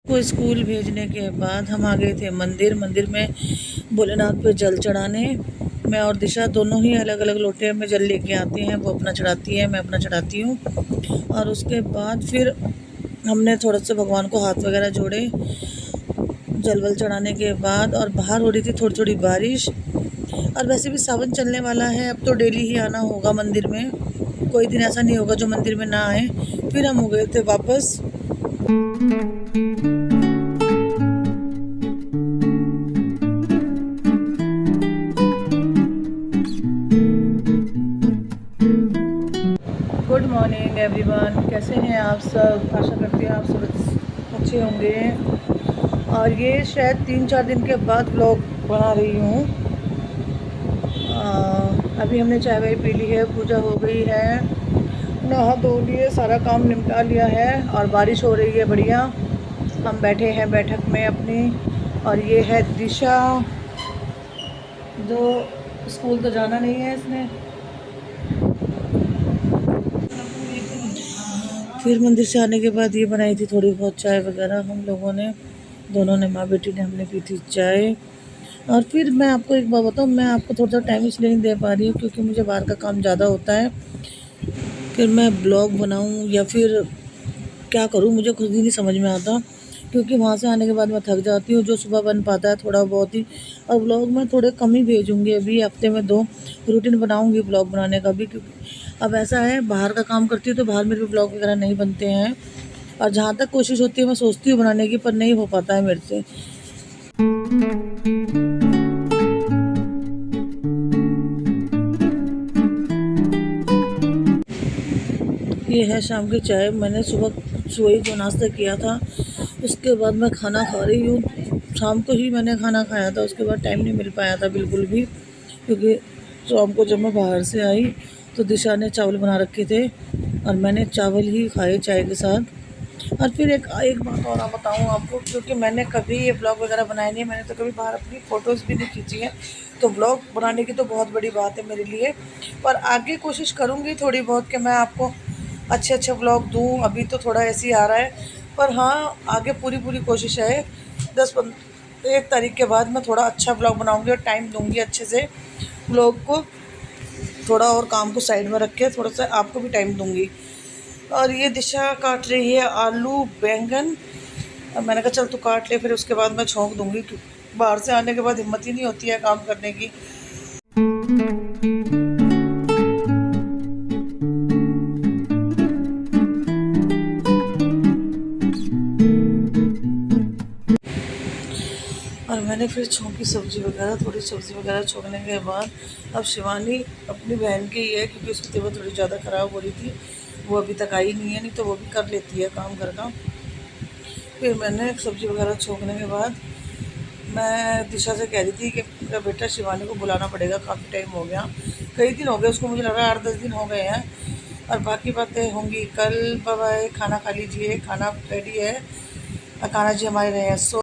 को स्कूल भेजने के बाद हम आ गए थे मंदिर। मंदिर में भोलेनाथ पे जल चढ़ाने। मैं और दिशा दोनों ही अलग अलग लोटे में जल लेके आते हैं। वो अपना चढ़ाती है, मैं अपना चढ़ाती हूँ। और उसके बाद फिर हमने थोड़ा सा भगवान को हाथ वगैरह जोड़े जल वल चढ़ाने के बाद। और बाहर हो रही थी थोड़ी थोड़ी बारिश। और वैसे भी सावन चलने वाला है, अब तो डेली ही आना होगा मंदिर में। कोई दिन ऐसा नहीं होगा जो मंदिर में ना आए। फिर हम हो गए थे वापस। गुड मॉर्निंग एवरीवन, कैसे हैं आप सब? आशा करती हूँ आप सब अच्छे होंगे। और ये शायद 3-4 दिन के बाद व्लॉग बना रही हूँ। अभी हमने चाय वाय पी ली है, पूजा हो गई है, नहा धो लिए, सारा काम निपटा लिया है। और बारिश हो रही है बढ़िया। हम बैठे हैं बैठक में अपनी। और ये है दिशा, जो स्कूल तो जाना नहीं है इसने। फिर मंदिर से आने के बाद ये बनाई थी थोड़ी बहुत चाय वगैरह हम लोगों ने, दोनों ने, माँ बेटी ने, हमने पी थी चाय। और फिर मैं आपको एक बात बताऊँ, मैं आपको थोड़ा सा टाइम इसलिए नहीं दे पा रही हूँ क्योंकि मुझे बाहर का काम ज़्यादा होता है। फिर मैं ब्लॉग बनाऊँ या फिर क्या करूँ, मुझे खुद ही नहीं समझ में आता। क्योंकि वहाँ से आने के बाद मैं थक जाती हूँ। जो सुबह बन पाता है थोड़ा बहुत ही। और ब्लॉग मैं थोड़े कम ही भेजूँगी। अभी हफ्ते में 2 रूटीन बनाऊँगी ब्लॉग बनाने का भी। क्योंकि अब ऐसा है, बाहर का काम करती हूँ तो बाहर मेरे ब्लॉग वगैरह नहीं बनते हैं। और जहाँ तक कोशिश होती है मैं सोचती हूँ बनाने की, पर नहीं हो पाता है मेरे से। ये है शाम की चाय। मैंने सुबह ही जो नाश्ता किया था उसके बाद मैं खाना खा रही हूँ। शाम को ही मैंने खाना खाया था, उसके बाद टाइम नहीं मिल पाया था बिल्कुल भी। क्योंकि शाम को जब मैं बाहर से आई तो दिशा ने चावल बना रखे थे और मैंने चावल ही खाए चाय के साथ। और फिर एक बात और बताऊँ आपको, क्योंकि मैंने कभी ये ब्लॉग वगैरह बनाए नहीं है, मैंने तो कभी बाहर अपनी फ़ोटोज़ भी नहीं खींची है। तो ब्लॉग बनाने की तो बहुत बड़ी बात है मेरे लिए। पर आगे कोशिश करूँगी थोड़ी बहुत कि मैं आपको अच्छे अच्छे ब्लॉग दूँ। अभी तो थोड़ा ऐसे ही आ रहा है, पर हाँ, आगे पूरी कोशिश है। 1 तारीख के बाद मैं थोड़ा अच्छा ब्लॉग बनाऊँगी और टाइम दूँगी अच्छे से ब्लॉग को। थोड़ा और काम को साइड में रख के थोड़ा सा आपको भी टाइम दूँगी। और ये दिशा काट रही है आलू बैंगन। अब मैंने कहा चल तू काट ले, फिर उसके बाद मैं छौंक दूँगी। बाहर से आने के बाद हिम्मत ही नहीं होती है काम करने की। और मैंने फिर छौंकी सब्ज़ी वगैरह, थोड़ी सब्ज़ी वगैरह छौंकने के बाद अब शिवानी अपनी बहन की ही है, क्योंकि उसकी तबीयत थोड़ी ज़्यादा ख़राब हो रही थी। वो अभी तक आई नहीं है, नहीं तो वो भी कर लेती है काम घर का। फिर मैंने सब्ज़ी वगैरह छौंकने के बाद मैं दिशा से कह रही थी कि मेरा बेटा शिवानी को बुलाना पड़ेगा, काफ़ी टाइम हो गया, कई दिन हो गए उसको, मुझे लग रहा है 8-10 दिन हो गए हैं। और बाकी बातें होंगी कल। Bye bye. खाना खा लीजिए, खाना रेडी है। कान्हा जी हमारे रहे हैं सो